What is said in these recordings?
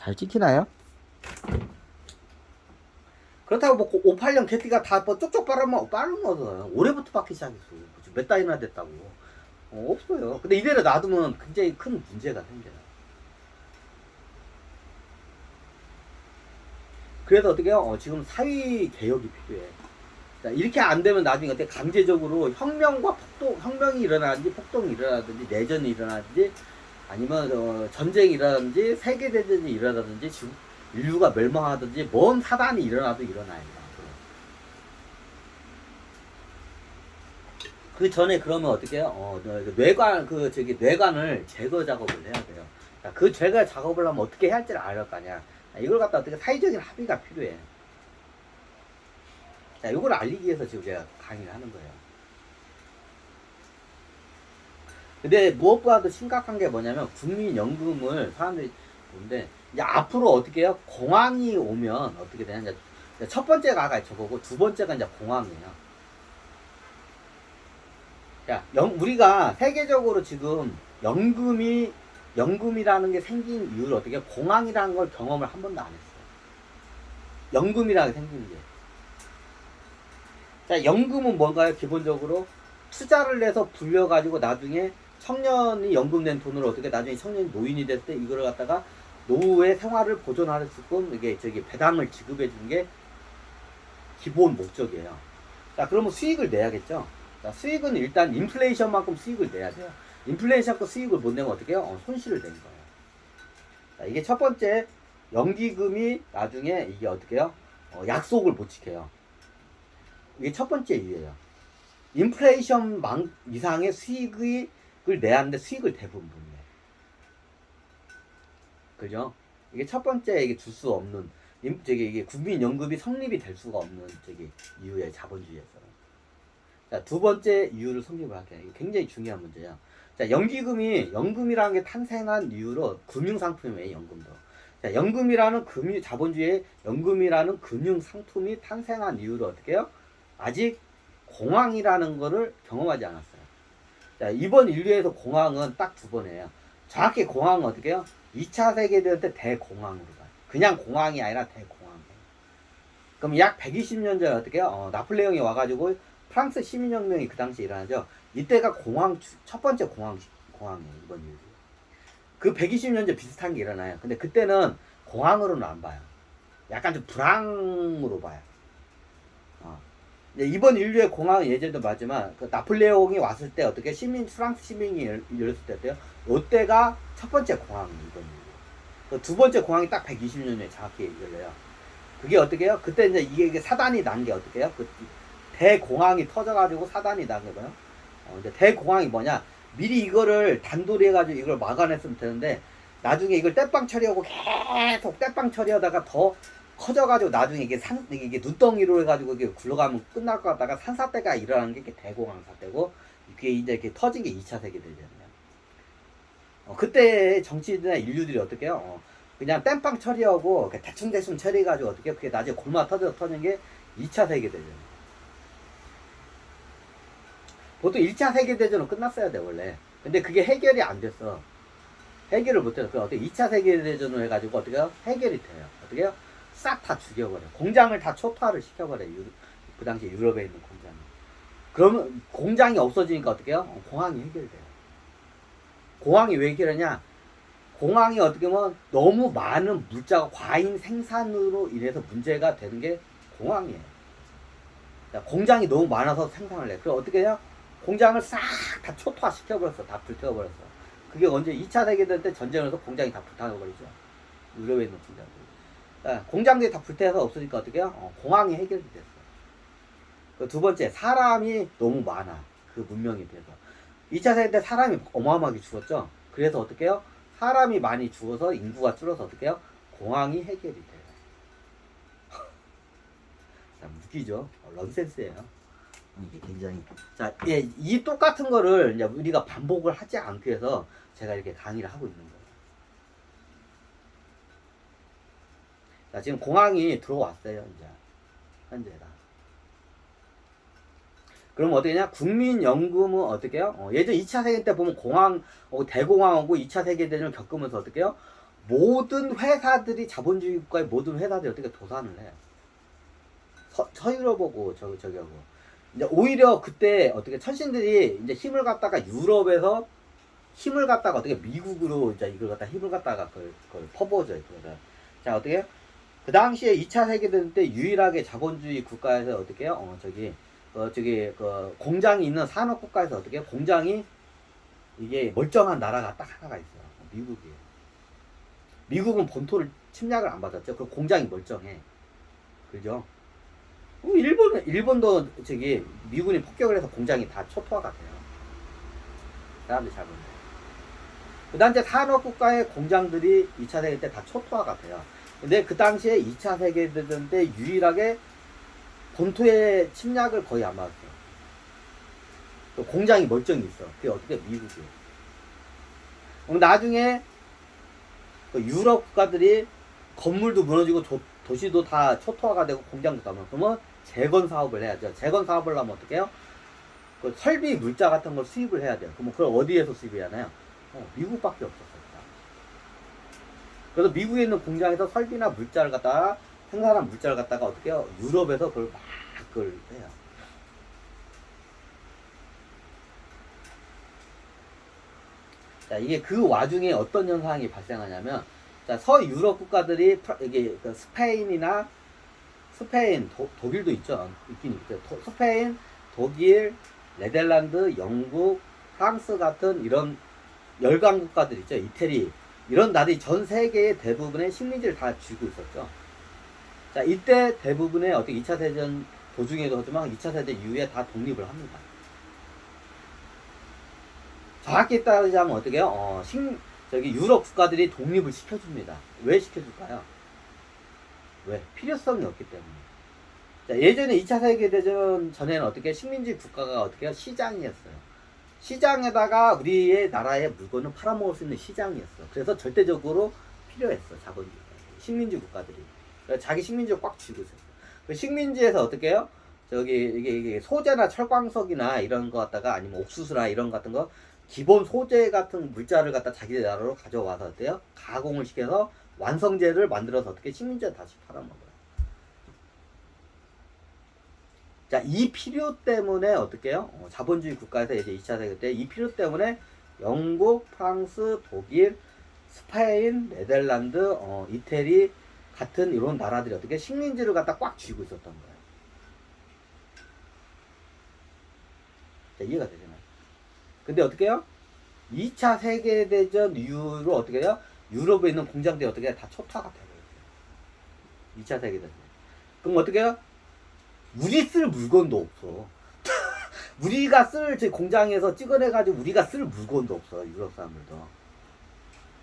잘 찍히나요? 그렇다고 뭐 58년 개띠가 다 뭐 쪽쪽 빠르면 얻어요. 올해부터 받기 시작했어. 몇 달이나 됐다고. 없어요. 근데 이대로 놔두면 굉장히 큰 문제가 생겨요. 그래서 어떻게 해요? 지금 사회 개혁이 필요해. 자, 이렇게 안 되면 나중에 어떻게 강제적으로 혁명이 일어나든지 폭동이 일어나든지 내전이 일어나든지 아니면 전쟁이 일어나든지 세계대전이 일어나든지 인류가 멸망하든지 뭔 사단이 일어나도 일어나요. 그 전에 그러면 어떻게 해요? 뇌관을 제거 작업을 해야 돼요. 자, 그 제거 작업을 하면 어떻게 해야 할지를 알을 거 아니야. 이걸 갖다 어떻게 사회적인 합의가 필요해. 자, 이걸 알리기 위해서 지금 제가 강의를 하는 거예요. 근데 무엇보다도 심각한 게 뭐냐면 국민연금을 사람들이 보는데 이제 앞으로 어떻게 해요? 공황이 오면 어떻게 되냐? 이제 첫 번째가 아까 저거고 두 번째가 이제 공황이에요. 자, 우리가 세계적으로 지금 연금이라는 게 생긴 이유를 어떻게 공황이라는 걸 경험을 한 번도 안 했어요. 연금이라는 게 생기는 게. 자, 연금은 뭔가요? 기본적으로 투자를 해서 불려가지고 나중에 청년이 연금낸 돈을 어떻게 나중에 청년이 노인이 됐을 때 이거를 갖다가 노후의 생활을 보존하게끔 이게 배당을 지급해 주는 게 기본 목적이에요. 자, 그러면 수익을 내야겠죠? 자, 수익은 일단 인플레이션만큼 수익을 내야 돼요. 인플레이션만큼 수익을 못 내면 어떻게 해요? 손실을 내는 거예요. 자, 이게 첫 번째, 연기금이 나중에 이게 어떻게 해요? 약속을 못 지켜요. 이게 첫 번째 이유예요. 인플레이션 이상의 수익을 내야 하는데 수익을 대부분 못 내. 그죠? 이게 첫 번째, 이게 줄 수 없는, 이게 국민연금이 성립이 될 수가 없는 이유의 자본주의에서. 자, 두 번째 이유를 성립을 할게요. 이게 굉장히 중요한 문제예요. 자, 연금이라는 게 탄생한 이유로 금융상품이에요, 연금도. 자, 자본주의의 연금이라는 금융상품이 탄생한 이유로 어떻게 해요? 아직 공황이라는 거를 경험하지 않았어요. 자, 이번 인류에서 공황은 딱 두 번이에요. 정확히 공황은 어떻게 해요? 2차 세계대전 때 대공황으로 가요. 그냥 공황이 아니라 대공황이에요. 그럼 약 120년 전에 어떻게 해요? 나폴레옹이 와가지고 프랑스 시민혁명이 그 당시에 일어나죠. 이때가 첫 번째 공황이에요, 이번 인류. 그 120년 전 비슷한 게 일어나요. 근데 그때는 공황으로는 안 봐요. 약간 좀 불황으로 봐요. 이번 인류의 공황은 예전에도 맞지만 그 나폴레옹이 왔을 때 어떻게 프랑스 시민이 열렸을 때 어때요? 이때가 첫 번째 공황이에요, 이번 인류. 두 번째 공황이 딱 120년 전에 정확히 열려요. 그게 어떻게 해요? 그때 이제 이게 사단이 난 게 어떻게 해요? 대공황이 터져가지고 사단이 난 게 뭐예요? 이제 대공황이 뭐냐? 미리 이거를 단돌이 해가지고 이걸 막아냈으면 되는데 나중에 이걸 땜빵 처리하고 계속 땜빵 처리하다가 더 커져가지고 나중에 이게 눈덩이로 해가지고 이게 굴러가면 끝날 것 같다가 산사태가 일어나는 게 이게 대공황 사태고 이게 이제 이렇게 터진 게 2차 세계대전이에요. 그때 정치인이나 인류들이 어떻게 해요? 그냥 땜빵 처리하고 대충 처리해가지고 어떻게 해요? 그게 나중에 골마 터진 게 2차 세계대전이에요. 보통 1차 세계대전은 끝났어야 돼, 원래. 근데 그게 해결이 안 됐어. 해결을 못해서, 어떻게 2차 세계대전을 해가지고 어떻게 해요? 해결이 돼요. 어떻게 해요? 싹 다 죽여버려. 공장을 다 초토화를 시켜버려. 그 당시 유럽에 있는 공장을. 그러면 공장이 없어지니까 어떻게 해요? 공황이 해결돼요. 공황이 왜 해결하냐? 공황이 어떻게 보면 너무 많은 물자가 과잉 생산으로 인해서 문제가 되는 게 공황이에요. 공장이 너무 많아서 생산을 해. 그럼 어떻게 해요? 공장을 싹 다 초토화 시켜버렸어. 다 불태워버렸어. 그게 언제 2차 세계대전 때 전쟁에서 공장이 다 불타버리죠. 유럽에 있는 공장들. 공장들이 다 불태워서 없으니까 어떻게 해요? 공황이 해결이 됐어. 그 두 번째, 사람이 너무 많아. 그 문명에 비해서. 2차 세계 때 사람이 어마어마하게 죽었죠. 그래서 어떻게 해요? 사람이 많이 죽어서 인구가 줄어서 어떻게 해요? 공황이 해결이 돼요. 자, 웃기죠? 런센스예요. 이게 굉장히. 자, 이 똑같은 거를 이제 우리가 반복을 하지 않기 위해서 제가 이렇게 강의를 하고 있는 거예요. 자, 지금 공황이 들어왔어요, 이제. 현재가. 그럼 어떻게 냐 국민연금은 어떻게 해요? 예전 2차 세계 때 보면 대공황 오고 2차 세계대전을 겪으면서 어떻게 해요? 모든 회사들이 자본주의 국가의 모든 회사들이 어떻게 도산을 해. 서유럽하고 저기하고. 이제 오히려 그때 어떻게 천신들이 이제 힘을 갖다가 유럽에서 힘을 갖다가 어떻게 미국으로 이제 이걸 갖다 힘을 갖다가 그걸 퍼부어줘요. 자, 어떻게 그 당시에 2차 세계대전 때 유일하게 자본주의 국가에서 어떻게 해요? 그 공장이 있는 산업 국가에서 어떻게 해요? 공장이 이게 멀쩡한 나라가 딱 하나가 있어요. 미국이에요. 미국은 본토를 침략을 안 받았죠. 그 공장이 멀쩡해. 그죠? 일본도 미군이 폭격을 해서 공장이 다 초토화가 돼요. 사람들이 잘 보면. 그 당시에 산업국가의 공장들이 2차 세계 때 다 초토화가 돼요. 근데 그 당시에 2차 세계대전 때 유일하게 본토의 침략을 거의 안 받았어요. 공장이 멀쩡히 있어. 그게 어떻게 미국이에요. 그럼 나중에 유럽 국가들이 건물도 무너지고 도시도 다 초토화가 되고 공장도 다 무너지고 그러면 재건 사업을 해야죠. 재건 사업을 하면 어떻게 해요? 그 설비 물자 같은 걸 수입을 해야 돼요. 그럼 그걸 어디에서 수입해야 하나요? 미국밖에 없었어요. 그래서 미국에 있는 공장에서 설비나 물자를 갖다가 생산한 물자를 갖다가 어떻게 해요? 유럽에서 그걸 막 그걸 해요. 자, 이게 그 와중에 어떤 현상이 발생하냐면, 자, 서유럽 국가들이 이게 그 스페인, 독일도 있죠. 있긴 있죠. 스페인, 독일, 네덜란드, 영국, 프랑스 같은 이런 열강 국가들 있죠. 이태리 이런 나라들이 전 세계의 대부분의 식민지를 다 쥐고 있었죠. 자, 이때 대부분의 어떻게 2차 대전 도중에도 하지만 2차 대전 이후에 다 독립을 합니다. 정확히 따지자면 어떻게 해요? 유럽 국가들이 독립을 시켜줍니다. 왜 시켜줄까요? 왜? 필요성이 없기 때문에. 자, 예전에 2차 세계대전 전에는 어떻게 식민지 국가가 어떻게 해요? 시장이었어요. 시장에다가 우리의 나라의 물건을 팔아먹을 수 있는 시장이었어. 그래서 절대적으로 필요했어. 자본주의. 식민지 국가들이. 자기 식민지를 꽉 쥐고 있었어. 그 식민지에서 어떻게 해요? 이게 소재나 철광석이나 이런 거 갖다가 아니면 옥수수나 이런 거 같은 거 기본 소재 같은 물자를 갖다 자기 나라로 가져와서 어때요? 가공을 시켜서 완성재를 만들어서 어떻게 식민지에 다시 팔아먹어요. 자, 이 필요 때문에 어떻게 해요? 자본주의 국가에서 이제 2차 세계 때 이 필요 때문에 영국, 프랑스, 독일, 스페인, 네덜란드, 이태리 같은 이런 나라들이 어떻게 식민지를 갖다 꽉 쥐고 있었던 거예요. 자, 이해가 되잖아요. 근데 어떻게 해요? 2차 세계대전 이후로 어떻게 해요? 유럽에 있는 공장들이 어떻게 해요? 다 초토화가 되버렸어요. 2차 세계대전. 그럼 어떻게 해요? 우리 쓸 물건도 없어. 우리가 쓸 공장에서 찍어내가지고 우리가 쓸 물건도 없어. 유럽 사람들도.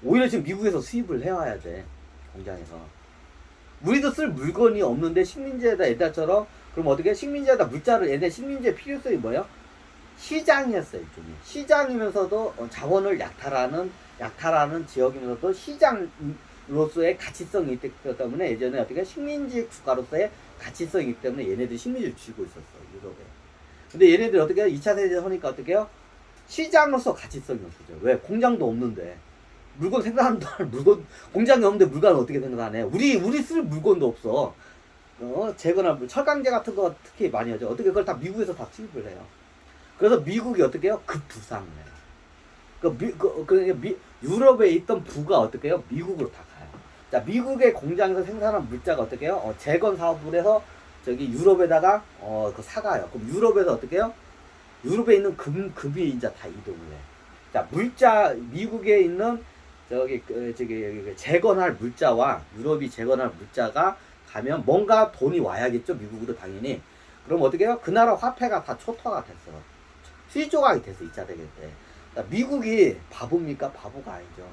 오히려 지금 미국에서 수입을 해와야 돼. 공장에서. 우리도 쓸 물건이 없는데 식민지에다 옛날처럼 그럼 어떻게 식민지에다 물자를 얘네 식민지의 필요성이 뭐예요? 시장이었어요. 일종의. 시장이면서도 자원을 약탈하는 지역이면서도 시장으로서의 가치성이 있기 때문에 예전에 어떻게 식민지 국가로서의 가치성이 있기 때문에 얘네들이 식민지를 쥐고 있었어. 유럽에. 근데 얘네들이 어떻게 해요? 2차 세계대전 하니까 어떻게 해요? 시장으로서 가치성이 없어져. 왜? 공장도 없는데. 물건 생산한다. 공장이 없는데 물건을 어떻게 생산해? 우리 쓸 물건도 없어. 재거나 철강제 같은 거 특히 많이 하죠. 어떻게 그걸 다 미국에서 다 수입을 해요. 그래서 미국이 어떻게 해요? 급부상을 해요. 유럽에 있던 부가 어떻게 해요? 미국으로 다 가요. 자, 미국의 공장에서 생산한 물자가 어떻게 해요? 재건 사업을 해서 유럽에다가 사가요. 그럼 유럽에서 어떻게 해요? 유럽에 있는 금이 이제 다 이동을 해. 자, 물자 미국에 있는 재건할 물자와 유럽이 재건할 물자가 가면 뭔가 돈이 와야겠죠. 미국으로 당연히. 그럼 어떻게 해요? 그 나라 화폐가 다 초토화가 됐어. 수지 조각이 됐어. 2차 대전 때. 자, 미국이 바보입니까? 바보가 아니죠.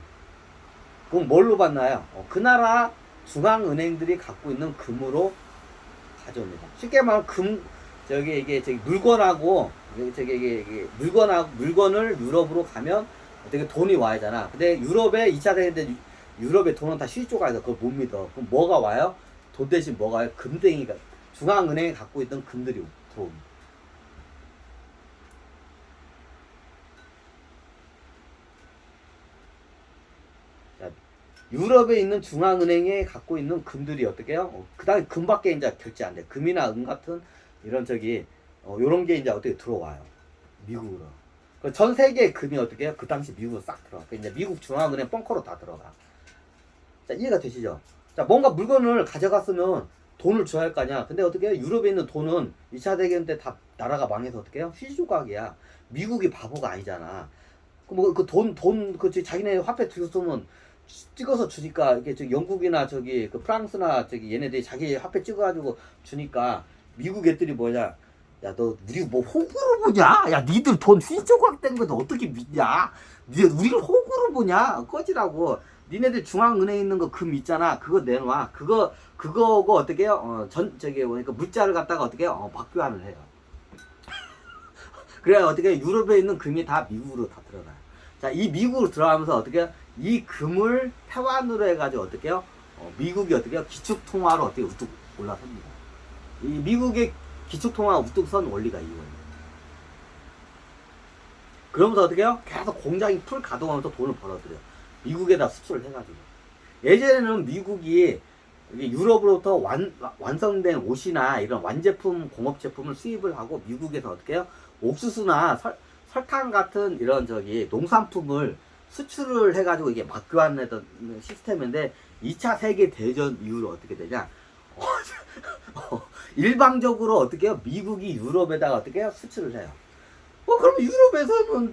그럼 뭘로 받나요? 그 나라 중앙은행들이 갖고 있는 금으로 가져옵니다. 쉽게 말하면 물건하고 물건을 유럽으로 가면 어떻게 돈이 와야잖아. 근데 유럽에 2차 대전 때 유럽의 돈은 다 수지 조각에서 그걸 못 믿어. 그럼 뭐가 와요? 돈 대신 뭐가 와요? 금덩이가 중앙은행이 갖고 있던 금들이 들어옵니다. 자, 유럽에 있는 중앙은행에 갖고 있는 금들이 어떻게 해요? 그 다음에 금밖에 이제 결제 안 돼. 금이나 은 같은 이런 요런 게 이제 어떻게 들어와요. 미국으로. 전 세계 금이 어떻게 해요? 그 당시 미국으로 싹 들어가. 이제 미국 중앙은행 벙커로 다 들어가. 자, 이해가 되시죠? 자, 뭔가 물건을 가져갔으면 돈을 줘야 할 거 아니야. 근데 어떻게 해요? 유럽에 있는 돈은 2차 대전 때 다 나라가 망해서 어떻게 해요? 휴지 조각이야. 미국이 바보가 아니잖아. 자기네 화폐 들었으면 찍어서 주니까, 이게 영국이나 그 프랑스나 얘네들이 자기 화폐 찍어가지고 주니까, 미국 애들이 뭐냐. 야, 너 우리 뭐 호구로 보냐? 야, 니들 돈 휴지 조각 된 것도 어떻게 믿냐? 우리를 호구로 보냐? 꺼지라고. 니네들 중앙은행에 있는 거 금 있잖아. 그거 내놔. 그거고 어떻게 해요? 그러니까 물자를 갖다가 어떻게 해요? 박교환을 해요. 그래야 어떻게 해요? 유럽에 있는 금이 다 미국으로 다 들어가요. 자, 이 미국으로 들어가면서 어떻게 해요? 이 금을 태환으로 해가지고 어떻게 해요? 미국이 어떻게 해요? 기축통화로 어떻게 우뚝 올라섭니다. 이 미국의 기축통화 우뚝 선 원리가 이거예요. 그러면서 어떻게 해요? 계속 공장이 풀 가동하면서 돈을 벌어들여요. 미국에다 수출을 해가지고. 예전에는 미국이 유럽으로부터 완성된 옷이나 이런 완제품, 공업제품을 수입을 하고 미국에서 어떻게 해요? 옥수수나 설탕 같은 이런 농산품을 수출을 해가지고 이게 막교환하던 시스템인데 2차 세계대전 이후로 어떻게 되냐? 일방적으로 어떻게 해요? 미국이 유럽에다가 어떻게 해요? 수출을 해요. 그럼 유럽에서는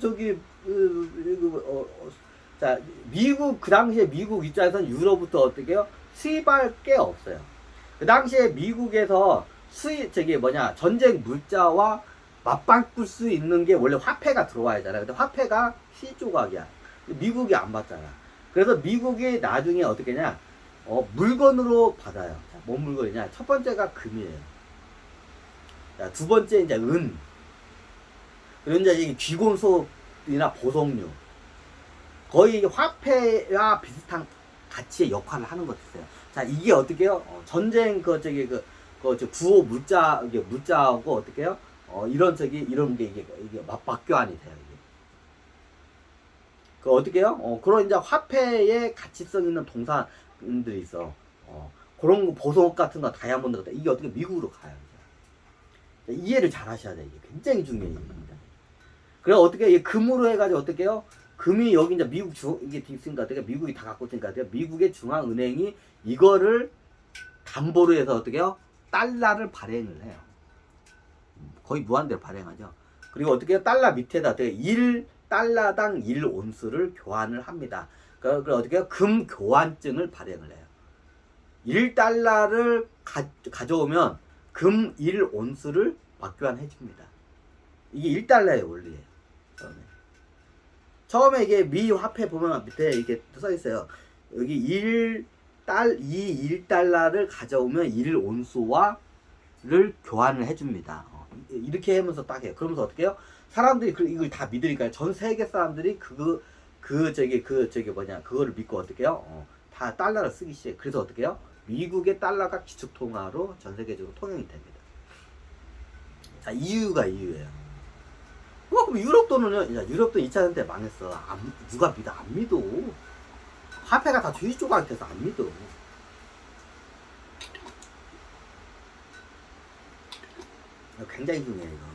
자, 그 당시에 미국 입장에서는 유럽부터 어떻게 해요? 수입할 게 없어요. 그 당시에 미국에서 전쟁 물자와 맞바꿀 수 있는 게 원래 화폐가 들어와야 하잖아요. 근데 화폐가 시조각이야. 미국이 안 받잖아. 그래서 미국이 나중에 어떻게 하냐? 물건으로 받아요. 자, 뭔 물건이냐? 첫 번째가 금이에요. 자, 두 번째 이제 은. 그리고 이제 귀곤소이나 보석류. 거의 화폐와 비슷한 가치의 역할을 하는 것도 있어요. 자, 이게 어떻게 해요? 전쟁 구호 물자하고 어떻게 해요? 이런 게 이게 맞박교환이 돼요. 이게. 어떻게 해요? 그런 이제 화폐의 가치성 있는 동산들이 있어. 그런 거, 보석 같은 거, 다이아몬드 같은 거, 이게 어떻게 미국으로 가요. 이제. 이해를 잘 하셔야 돼요. 이게 굉장히 중요해요. 그래 어떻게 이 금으로 해가지고 어떻게 해요? 금이 여기 이제 이게 있으니까 어떻게 미국이 다 갖고 있으니까 어떻게 미국의 중앙은행이 이거를 담보로 해서 어떻게 해요? 달러를 발행을 해요. 거의 무한대로 발행하죠. 그리고 어떻게 해요? 달러 밑에다 어떻게 1달러당 1온스를 교환을 합니다. 그리고 어떻게 해요? 금 교환증을 발행을 해요. 1달러를 가져오면 금 1온스를 박교환해 줍니다. 이게 1달러의 원리예요. 처음에 이게 미 화폐 보면 밑에 이렇게 써 있어요. 여기 1달러를 가져오면 1온스와를 교환을 해줍니다. 이렇게 하면서 딱 해요. 그러면서 어떻게 해요? 사람들이 이걸 다 믿으니까 전 세계 사람들이 그거를 믿고 어떻게 해요? 다 달러를 쓰기 시작해요. 그래서 어떻게 해요? 미국의 달러가 기축통화로 전 세계적으로 통용이 됩니다. 자, 이유예요. 그럼 유럽 돈은요? 야, 유럽 돈 2차 대전 때 망했어. 누가 믿어? 안 믿어. 화폐가 다 주의 조각이 돼서 안 믿어. 굉장히 중요해, 이거.